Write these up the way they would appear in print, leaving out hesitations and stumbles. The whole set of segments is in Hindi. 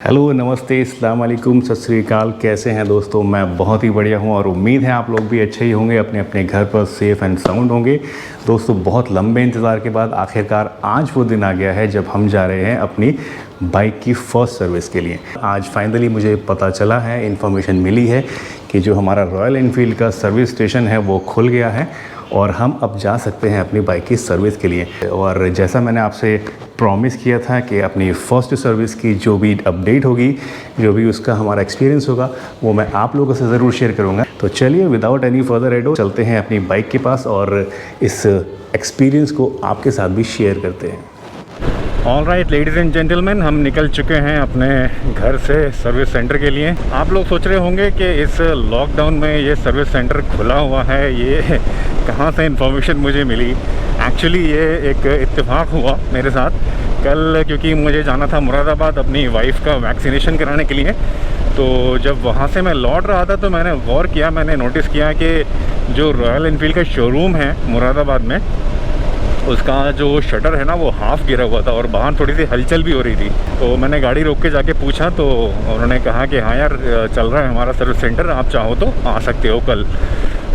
हेलो, नमस्ते, अस्सलाम वालेकुम, सत श्री अकाल। कैसे हैं दोस्तों? मैं बहुत ही बढ़िया हूं और उम्मीद है आप लोग भी अच्छे ही होंगे, अपने अपने घर पर सेफ़ एंड साउंड होंगे। दोस्तों, बहुत लंबे इंतज़ार के बाद आखिरकार आज वो दिन आ गया है जब हम जा रहे हैं अपनी बाइक की फ़र्स्ट सर्विस के लिए। आज फाइनली मुझे पता चला है, इन्फॉर्मेशन मिली है कि जो हमारा रॉयल एनफील्ड का सर्विस स्टेशन है वो खुल गया है और हम अब जा सकते हैं अपनी बाइक की सर्विस के लिए। और जैसा मैंने आपसे प्रॉमिस किया था कि अपनी फ़र्स्ट सर्विस की जो भी अपडेट होगी, जो भी उसका हमारा एक्सपीरियंस होगा, वो मैं आप लोगों से ज़रूर शेयर करूँगा। तो चलिए विदाउट एनी फर्दर एडो चलते हैं अपनी बाइक के पास और इस एक्सपीरियंस को आपके साथ भी शेयर करते हैं। All right ladies and gentleman, हम निकल चुके हैं अपने घर से सर्विस सेंटर के लिए। आप लोग सोच रहे होंगे कि इस लॉकडाउन में ये सर्विस सेंटर खुला हुआ है, ये कहाँ से इन्फॉर्मेशन मुझे मिली। एक्चुअली ये एक इत्तेफाक हुआ मेरे साथ कल, क्योंकि मुझे जाना था मुरादाबाद अपनी वाइफ का वैक्सीनेशन कराने के लिए। तो जब वहाँ से मैं लौट रहा था तो मैंने गौर किया, मैंने नोटिस किया कि जो रॉयल एनफील्ड का शोरूम है मुरादाबाद में, उसका जो शटर है ना वो हाफ़ गिरा हुआ था और बाहर थोड़ी सी हलचल भी हो रही थी। तो मैंने गाड़ी रोक के जाके पूछा तो उन्होंने कहा कि हाँ यार, चल रहा है हमारा सर्विस सेंटर, आप चाहो तो आ सकते हो कल।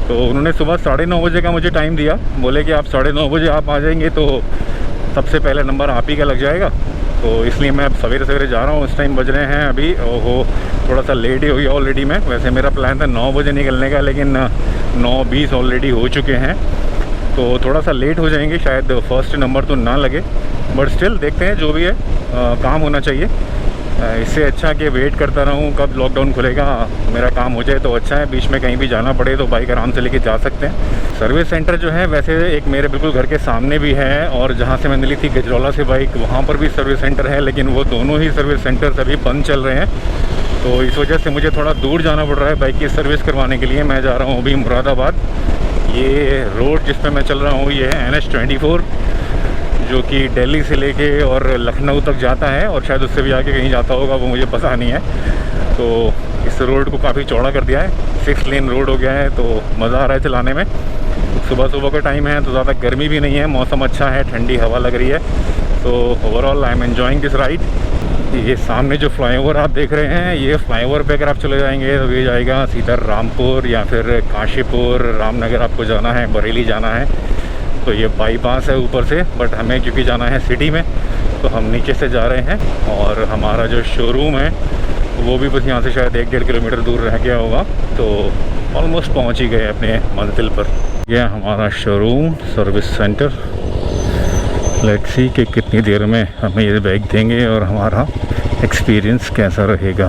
तो उन्होंने सुबह 9:30 बजे का मुझे टाइम दिया, बोले कि आप 9:30 बजे आप आ जाएंगे तो सबसे पहले नंबर आप ही का लग जाएगा। तो इसलिए मैं अब सवेरे सवेरे जा रहा हूँ। इस टाइम बज रहे हैं अभी, ओहो थोड़ा सा लेट ही हो गया ऑलरेडी। मैं वैसे मेरा प्लान था 9 बजे निकलने का, लेकिन 9:20 ऑलरेडी हो चुके हैं, तो थोड़ा सा लेट हो जाएंगे, शायद फर्स्ट नंबर तो ना लगे, बट स्टिल देखते हैं, जो भी है काम होना चाहिए। इससे अच्छा कि वेट करता रहूँ कब लॉकडाउन खुलेगा, मेरा काम हो जाए तो अच्छा है। बीच में कहीं भी जाना पड़े तो बाइक आराम से लेके जा सकते हैं। सर्विस सेंटर जो है वैसे एक मेरे बिल्कुल घर के सामने भी है, और जहाँ से मैंने ली थी गजरौला से बाइक, वहाँ पर भी सर्विस सेंटर है, लेकिन वो दोनों ही सर्विस सेंटर अभी बंद चल रहे हैं। तो इस वजह से मुझे थोड़ा दूर जाना पड़ रहा है बाइक की सर्विस करवाने के लिए। मैं जा रहा हूँ अभी मुरादाबाद। ये रोड जिस पे मैं चल रहा हूँ ये है NH-24, जो कि दिल्ली से लेके और लखनऊ तक जाता है, और शायद उससे भी आगे कहीं जाता होगा, वो मुझे पता नहीं है। तो इस रोड को काफ़ी चौड़ा कर दिया है, 6 लेन रोड हो गया है, तो मज़ा आ रहा है चलाने में। सुबह सुबह का टाइम है तो ज़्यादा गर्मी भी नहीं है, मौसम अच्छा है, ठंडी हवा लग रही है। तो overall I am enjoying this ride. ये सामने जो फ्लाईओवर आप देख रहे हैं, ये फ्लाईओवर पे अगर आप चले जाएंगे तो ये जाएगा सीधा रामपुर या फिर काशीपुर, रामनगर आपको जाना है, बरेली जाना है। तो ये बाईपास है ऊपर से, बट हमें क्योंकि जाना है सिटी में तो हम नीचे से जा रहे हैं। और हमारा जो शोरूम है वो भी बस यहाँ से शायद 1-1.5 किलोमीटर दूर रह गया होगा, तो ऑलमोस्ट पहुँच ही गए अपने मंजिल पर। यह हमारा showroom service centre. Let's see कि कितनी देर में हमें ये बाइक देंगे और हमारा एक्सपीरियंस कैसा रहेगा।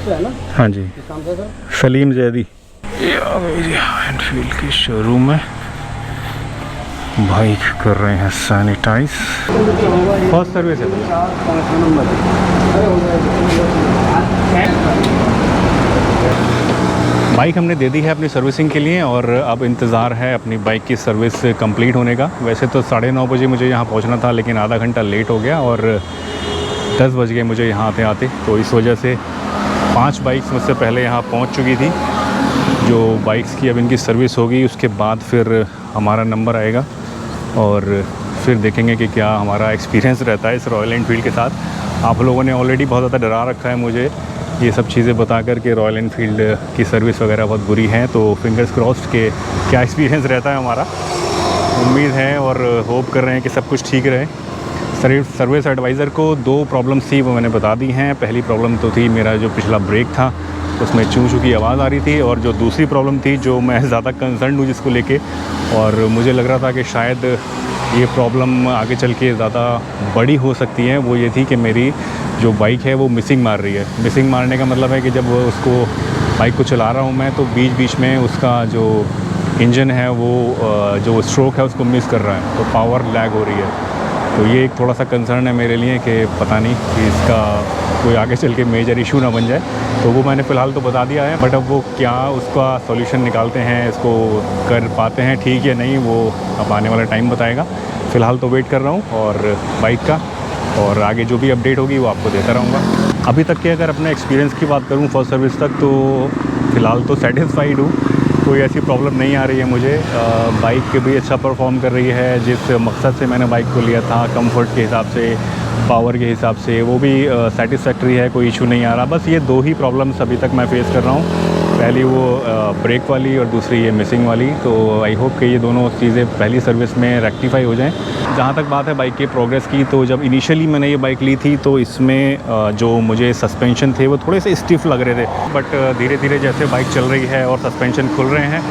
है ना? हाँ जी, काम से सर? सलीम जैदी। ये एनफील्ड की शोरूम में बाइक कर रहे हैं सैनिटाइज। फर्स्ट सर्विस है। 4-5 नंबर। अरे हो बाइक हमने दे दी है अपनी सर्विसिंग के लिए और अब इंतज़ार है अपनी बाइक की सर्विस कंप्लीट होने का। वैसे तो 9:30 बजे मुझे यहाँ पहुँचना था, लेकिन आधा घंटा लेट हो गया और 10 बज गए मुझे यहाँ आते आते। तो इस वजह से 5 बाइक्स मुझसे पहले यहाँ पहुँच चुकी थी। जो बाइक्स की अब इनकी सर्विस होगी उसके बाद फिर हमारा नंबर आएगा और फिर देखेंगे कि क्या हमारा एक्सपीरियंस रहता है इस रॉयल एनफील्ड के साथ। आप लोगों ने ऑलरेडी बहुत ज़्यादा डरा रखा है मुझे ये सब चीज़ें बता कर के रॉयल एनफील्ड की सर्विस वगैरह बहुत बुरी है, तो फिंगर्स क्रॉस्ड के क्या एक्सपीरियंस रहता है हमारा। उम्मीद है और होप कर रहे हैं कि सब कुछ ठीक रहे। सर्विस एडवाइज़र को 2 प्रॉब्लम्स थी, वो मैंने बता दी हैं। पहली प्रॉब्लम तो थी मेरा जो पिछला ब्रेक था उसमें चूं चूं की आवाज़ आ रही थी, और जो दूसरी प्रॉब्लम थी जो मैं ज़्यादा कंसर्न हूँ जिसको लेके, और मुझे लग रहा था कि शायद ये प्रॉब्लम आगे चल के ज़्यादा बड़ी हो सकती है, वो ये थी कि मेरी जो बाइक है वो मिसिंग मार रही है। मिसिंग मारने का मतलब है कि जब उसको बाइक को चला रहा हूँ मैं तो बीच बीच में उसका जो इंजन है वो जो स्ट्रोक है उसको मिस कर रहा है, तो पावर लैग हो रही है। तो ये एक थोड़ा सा कंसर्न है मेरे लिए कि पता नहीं कि इसका कोई आगे चल के मेजर इशू ना बन जाए। तो वो मैंने फ़िलहाल तो बता दिया है, बट अब वो क्या उसका सॉल्यूशन निकालते हैं, इसको कर पाते हैं ठीक या नहीं, वो अब आने वाला टाइम बताएगा। फ़िलहाल तो वेट कर रहा हूँ और बाइक का, और आगे जो भी अपडेट होगी वो आपको देता रहूँगा। अभी तक के अगर अपने एक्सपीरियंस की बात करूँ फर्स्ट सर्विस तक, तो फ़िलहाल तो सेटिस्फाइड हूँ। कोई ऐसी प्रॉब्लम नहीं आ रही है मुझे। बाइक भी अच्छा परफॉर्म कर रही है, जिस मकसद से मैंने बाइक को लिया था, कंफर्ट के हिसाब से, पावर के हिसाब से, वो भी सेटिस्फैक्ट्री है, कोई इशू नहीं आ रहा। बस ये 2 ही प्रॉब्लम्स अभी तक मैं फ़ेस कर रहा हूँ, पहली वो ब्रेक वाली और दूसरी ये मिसिंग वाली। तो आई होप कि ये दोनों चीज़ें पहली सर्विस में रेक्टिफाई हो जाएं। जहाँ तक बात है बाइक के प्रोग्रेस की, तो जब इनिशियली मैंने ये बाइक ली थी तो इसमें जो मुझे सस्पेंशन थे वो थोड़े से स्टिफ लग रहे थे, बट धीरे धीरे जैसे बाइक चल रही है और सस्पेंशन खुल रहे हैं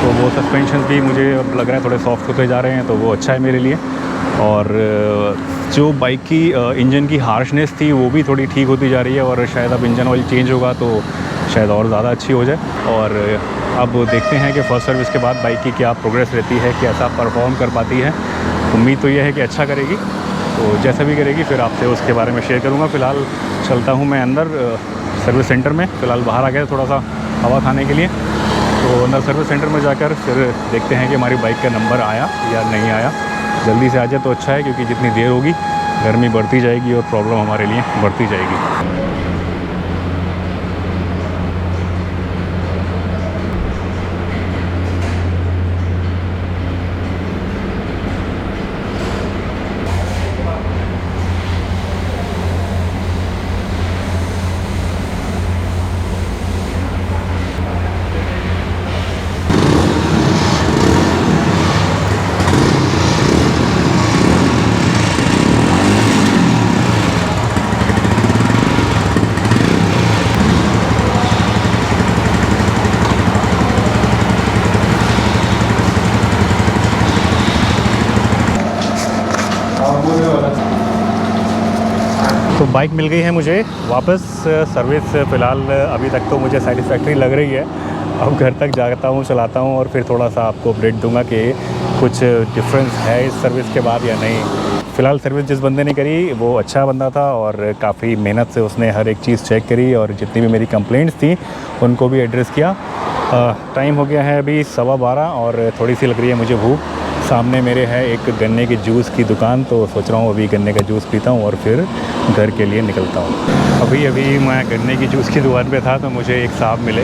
तो वो सस्पेंशन भी मुझे अब लग रहा है थोड़े सॉफ्ट होते जा रहे हैं, तो वो अच्छा है मेरे लिए। और जो बाइक की इंजन की हार्शनेस थी वो भी थोड़ी ठीक होती जा रही है, और शायद अब इंजन ऑयल चेंज होगा तो शायद और ज़्यादा अच्छी हो जाए। और अब देखते हैं कि फ़र्स्ट सर्विस के बाद बाइक की क्या प्रोग्रेस रहती है, कैसा परफॉर्म कर पाती है। उम्मीद तो यह है कि अच्छा करेगी, तो जैसा भी करेगी फिर आपसे उसके बारे में शेयर करूँगा। फ़िलहाल चलता हूँ मैं अंदर सर्विस सेंटर में। फ़िलहाल बाहर आ गया थोड़ा सा हवा खाने के लिए, तो अंदर सर्विस सेंटर में जाकर फिर देखते हैं कि हमारी बाइक का नंबर आया या नहीं आया। जल्दी से आ जाए तो अच्छा है, क्योंकि जितनी देर होगी गर्मी बढ़ती जाएगी और प्रॉब्लम हमारे लिए बढ़ती जाएगी। तो बाइक मिल गई है मुझे वापस। सर्विस फ़िलहाल अभी तक तो मुझे सेटिस्फैक्ट्री लग रही है। अब घर तक जाता हूँ, चलाता हूँ और फिर थोड़ा सा आपको अपडेट दूंगा कि कुछ डिफरेंस है इस सर्विस के बाद या नहीं। फ़िलहाल सर्विस जिस बंदे ने करी वो अच्छा बंदा था और काफ़ी मेहनत से उसने हर एक चीज़ चेक करी, और जितनी भी मेरी कंप्लेंट्स थी उनको भी एड्रेस किया। टाइम हो गया है अभी 12:15 और थोड़ी सी लग रही है मुझे भूख। सामने मेरे है एक गन्ने के जूस की दुकान, तो सोच रहा हूँ अभी गन्ने का जूस पीता हूँ और फिर घर के लिए निकलता हूँ। अभी मैं गन्ने की जूस की दुकान पे था तो मुझे एक साहब मिले।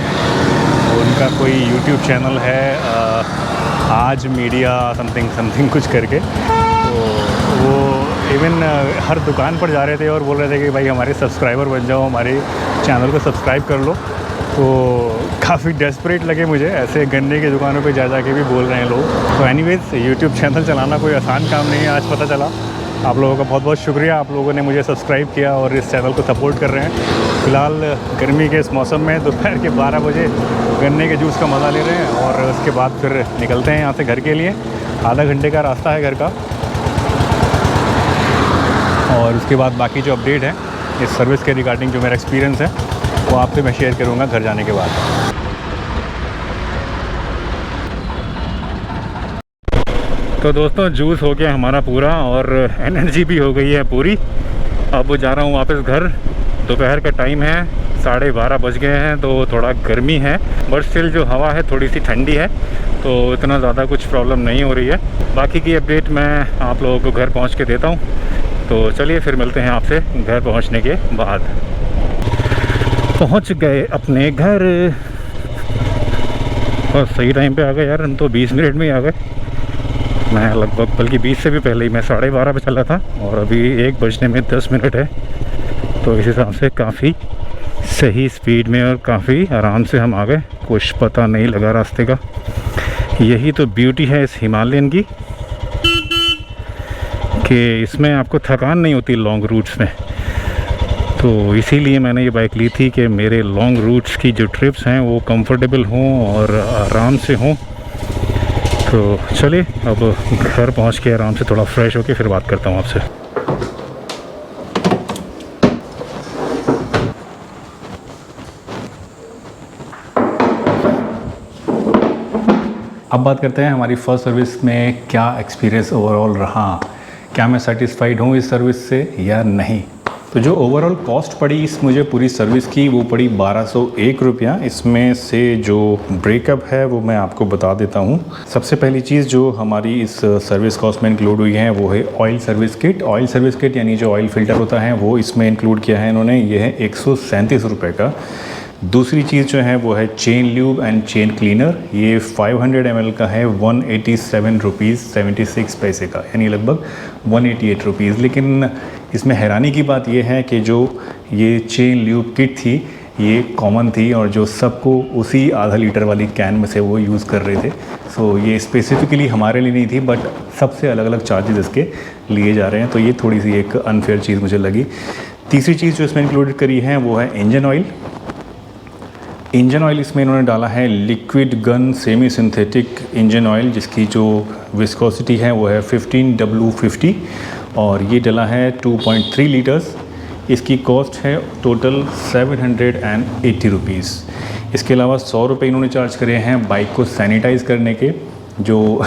उनका कोई यूट्यूब चैनल है, आज मीडिया समथिंग कुछ करके। तो वो इवन हर दुकान पर जा रहे थे और बोल रहे थे कि भाई हमारे सब्सक्राइबर बन जाओ, हमारे चैनल को सब्सक्राइब कर लो। तो काफ़ी डेस्परेट लगे मुझे, ऐसे गन्ने की दुकानों पे जा के भी बोल रहे हैं लोग। तो एनीवेज़ यूट्यूब चैनल चलाना कोई आसान काम नहीं है, आज पता चला। आप लोगों का बहुत बहुत शुक्रिया, आप लोगों ने मुझे सब्सक्राइब किया और इस चैनल को सपोर्ट कर रहे हैं। फ़िलहाल गर्मी के इस मौसम में दोपहर के 12 बजे गन्ने के जूस का मज़ा ले रहे हैं, और उसके बाद फिर निकलते हैं यहाँ से घर के लिए। आधा घंटे का रास्ता है घर का, और उसके बाद बाकी जो अपडेट है इस सर्विस के रिगार्डिंग, जो मेरा एक्सपीरियंस है वो आपसे मैं शेयर करूँगा घर जाने के बाद। तो दोस्तों जूस हो गया हमारा पूरा और एनर्जी भी हो गई है पूरी। अब जा रहा हूँ वापस घर। दोपहर का टाइम है, 12:30 बज गए हैं, तो थोड़ा गर्मी है, बट स्टिल जो हवा है थोड़ी सी ठंडी है, तो इतना ज़्यादा कुछ प्रॉब्लम नहीं हो रही है। बाकी की अपडेट मैं आप लोगों को घर पहुँच के देता हूँ। तो चलिए फिर मिलते हैं आपसे घर पहुँचने के बाद। पहुँच गए अपने घर, और सही टाइम पे आ गए यार, हम तो 20 मिनट में ही आ गए। मैं लगभग बल्कि 20 से भी पहले ही, मैं 12:30 पे चला था और अभी 1 बजने में 10 मिनट है। तो इस हिसाब से काफ़ी सही स्पीड में और काफ़ी आराम से हम आ गए, कुछ पता नहीं लगा रास्ते का। यही तो ब्यूटी है इस हिमालयन की, कि इसमें आपको थकान नहीं होती लॉन्ग रूट्स में। तो इसीलिए मैंने ये बाइक ली थी कि मेरे लॉन्ग रूट्स की जो ट्रिप्स हैं वो कंफर्टेबल हों और आराम से हों। तो चलिए अब घर पहुंच के आराम से थोड़ा फ्रेश होके फिर बात करता हूं आपसे। अब बात करते हैं हमारी फ़र्स्ट सर्विस में क्या एक्सपीरियंस ओवरऑल रहा, क्या मैं सेटिस्फाइड हूँ इस सर्विस से या नहीं। तो जो ओवरऑल कॉस्ट पड़ी इस मुझे पूरी सर्विस की वो पड़ी 1201 रुपया। इसमें से जो ब्रेकअप है वो मैं आपको बता देता हूँ। सबसे पहली चीज़ जो हमारी इस सर्विस कॉस्ट में इंक्लूड हुई है वो है oil service kit. Oil service kit यानी जो ऑयल फ़िल्टर होता है वो इसमें इंक्लूड किया है इन्होंने। ये है 137 रुपये का। दूसरी चीज़ जो है वो है chain lube and chain cleaner. ये 500 ml का है, 187 रुपीज़ 76 पैसे का, यानी लगभग 188 रुपीज़। लेकिन इसमें हैरानी की बात ये है कि जो ये चेन ल्यूब किट थी ये कॉमन थी और जो सबको उसी आधा लीटर वाली कैन में से वो यूज़ कर रहे थे। सो ये स्पेसिफ़िकली हमारे लिए नहीं थी, बट सबसे अलग अलग चार्जेस इसके लिए जा रहे हैं, तो ये थोड़ी सी एक अनफेयर चीज़ मुझे लगी। तीसरी चीज़ जो इसमें इंक्लूडेड करी है वो है इंजन ऑयल। इंजन ऑयल इसमें इन्होंने डाला है liquid gun semi synthetic engine oil, जिसकी जो विस्कोसिटी है वो है 15W50 और ये डला है 2.3 लीटर्स। इसकी कॉस्ट है टोटल 780 रुपीज़। इसके अलावा 100 रुपये इन्होंने चार्ज करे हैं बाइक को सैनिटाइज़ करने के, जो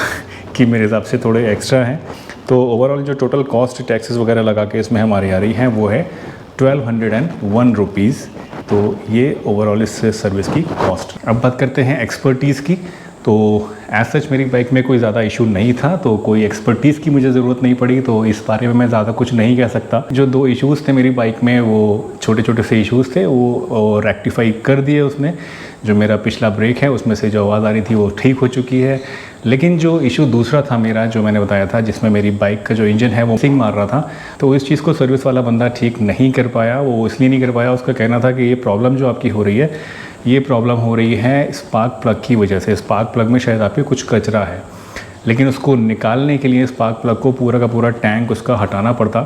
कि मेरे हिसाब से थोड़े एक्स्ट्रा हैं। तो ओवरऑल जो टोटल कॉस्ट टैक्सेस वगैरह लगा के इसमें हमारी आ रही है वो है 1201 रुपीज़। तो ये ओवरऑल इस सर्विस की कॉस्ट। अब बात करते हैं एक्सपर्टीज़ की। तो एज सच मेरी बाइक में कोई ज़्यादा इशू नहीं था, तो कोई एक्सपर्टीज़ की मुझे ज़रूरत नहीं पड़ी, तो इस बारे में मैं ज़्यादा कुछ नहीं कह सकता। जो 2 इश्यूज़ थे मेरी बाइक में, वो छोटे छोटे से इश्यूज़ थे, वो रेक्टिफाई कर दिए उसने। जो मेरा पिछला ब्रेक है उसमें से जो आवाज़ आ रही थी वो ठीक हो चुकी है। लेकिन जो इशू दूसरा था मेरा, जो मैंने बताया था, जिसमें मेरी बाइक का जो इंजन है वो सिंग मार रहा था, तो इस चीज़ को सर्विस वाला बंदा ठीक नहीं कर पाया। वो इसलिए नहीं कर पाया, उसका कहना था कि ये प्रॉब्लम जो आपकी हो रही है, ये प्रॉब्लम हो रही है स्पार्क प्लग की वजह से। स्पार्क प्लग में शायद आपके कुछ कचरा है, लेकिन उसको निकालने के लिए स्पार्क प्लग को पूरा का पूरा टैंक उसका हटाना पड़ता।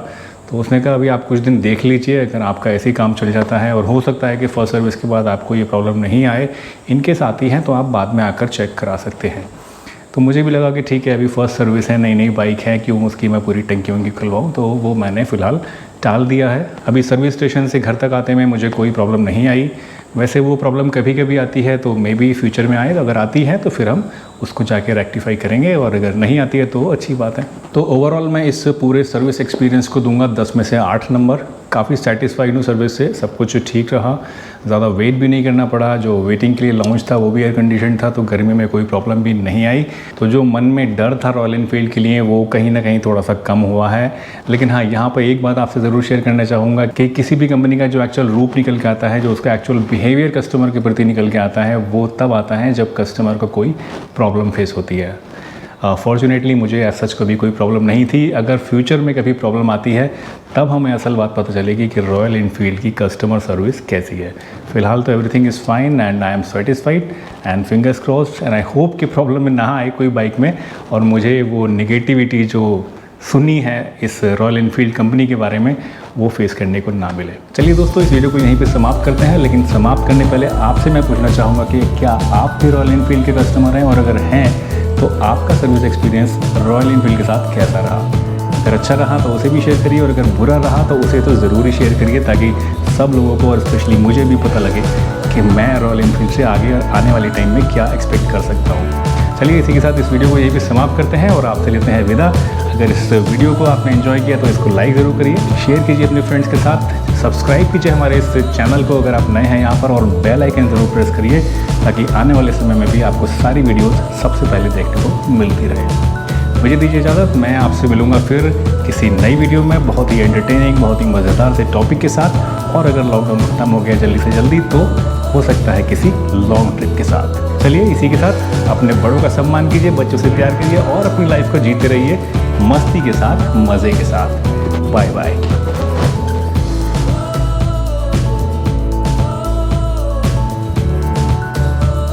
तो उसने कहा अभी आप कुछ दिन देख लीजिए, अगर आपका ऐसे ही काम चल जाता है और हो सकता है कि फर्स्ट सर्विस के बाद आपको ये प्रॉब्लम नहीं आए, इनकेस आती है तो आप बाद में आकर चेक करा सकते हैं। तो मुझे भी लगा कि ठीक है, अभी फर्स्ट सर्विस है, नई बाइक है, क्यों उसकी मैं पूरी टंकी वंकी खुलवाऊँ, तो वो मैंने फ़िलहाल टाल दिया है। अभी सर्विस स्टेशन से घर तक आते में मुझे कोई प्रॉब्लम नहीं आई। वैसे वो प्रॉब्लम कभी कभी आती है, तो मे बी फ्यूचर में आए, तो अगर आती है तो फिर हम उसको जाके रेक्टिफाई करेंगे, और अगर नहीं आती है तो अच्छी बात है। तो ओवरऑल मैं इस पूरे सर्विस एक्सपीरियंस को दूंगा 10 में से 8 नंबर। काफ़ी सेटिस्फाइड हूँ सर्विस से, सब कुछ ठीक रहा, ज़्यादा वेट भी नहीं करना पड़ा। जो वेटिंग के लिए लॉन्च था वो भी एयर कंडीशन था, तो गर्मी में कोई प्रॉब्लम भी नहीं आई। तो जो मन में डर था रॉयल एनफील्ड के लिए, वो कहीं ना कहीं थोड़ा सा कम हुआ है। लेकिन हाँ, यहाँ पर एक बात आपसे ज़रूर शेयर करना चाहूँगा कि किसी भी कंपनी का जो एक्चुअल रूप निकल के आता है, जो उसका एक्चुअल बिहेवियर कस्टमर के प्रति निकल के आता है, वो तब आता है जब कस्टमर को कोई प्रॉब्लम फेस होती है। फॉर्चुनेटली मुझे एज सच कभी कोई प्रॉब्लम नहीं थी। अगर फ्यूचर में कभी प्रॉब्लम आती है तब हमें असल बात पता चलेगी कि रॉयल एनफील्ड की कस्टमर सर्विस कैसी है। फ़िलहाल तो everything is fine and I am satisfied and fingers crossed and I hope कि प्रॉब्लम में ना आए कोई बाइक में, और मुझे वो निगेटिविटी जो सुनी है इस रॉयल एनफील्ड कंपनी के बारे में, वो फेस करने को ना मिले। चलिए दोस्तों, इस वीडियो को यहीं पे समाप्त करते हैं, लेकिन समाप्त करने पहले आपसे मैं पूछना चाहूँगा कि क्या आप भी रॉयल एनफील्ड के कस्टमर हैं, और अगर हैं तो आपका सर्विस एक्सपीरियंस रॉयल एनफील्ड के साथ कैसा रहा। अगर अच्छा रहा तो उसे भी शेयर करिए, और अगर बुरा रहा तो उसे तो ज़रूर ही शेयर करिए, ताकि सब लोगों को और स्पेशली मुझे भी पता लगे कि मैं रॉयल एनफील्ड से आगे आने वाले टाइम में क्या एक्सपेक्ट कर सकता हूँ। चलिए, इसी के साथ इस वीडियो को यहीं पे समाप्त करते हैं और आपसे लेते हैं विदा। अगर इस वीडियो को आपने एंजॉय किया तो इसको लाइक ज़रूर करिए, शेयर कीजिए अपने फ्रेंड्स के साथ, सब्सक्राइब कीजिए हमारे इस चैनल को अगर आप नए हैं यहाँ पर, और बेल आइकन ज़रूर प्रेस करिए, ताकि आने वाले समय में भी आपको सारी वीडियोज़ सबसे पहले देखने को मिलती रहे। मुझे दीजिए इजाज़त, मैं आपसे मिलूँगा फिर किसी नई वीडियो में, बहुत ही एंटरटेनिंग, बहुत ही मज़ेदार से टॉपिक के साथ। और अगर लॉकडाउन खत्म हो गया जल्दी से जल्दी, तो हो सकता है किसी लॉन्ग ट्रिप के साथ। चलिए, इसी के साथ अपने बड़ों का सम्मान कीजिए, बच्चों से प्यार करिए और अपनी लाइफ को जीते रहिए मस्ती के साथ, मज़े के साथ। Bye bye.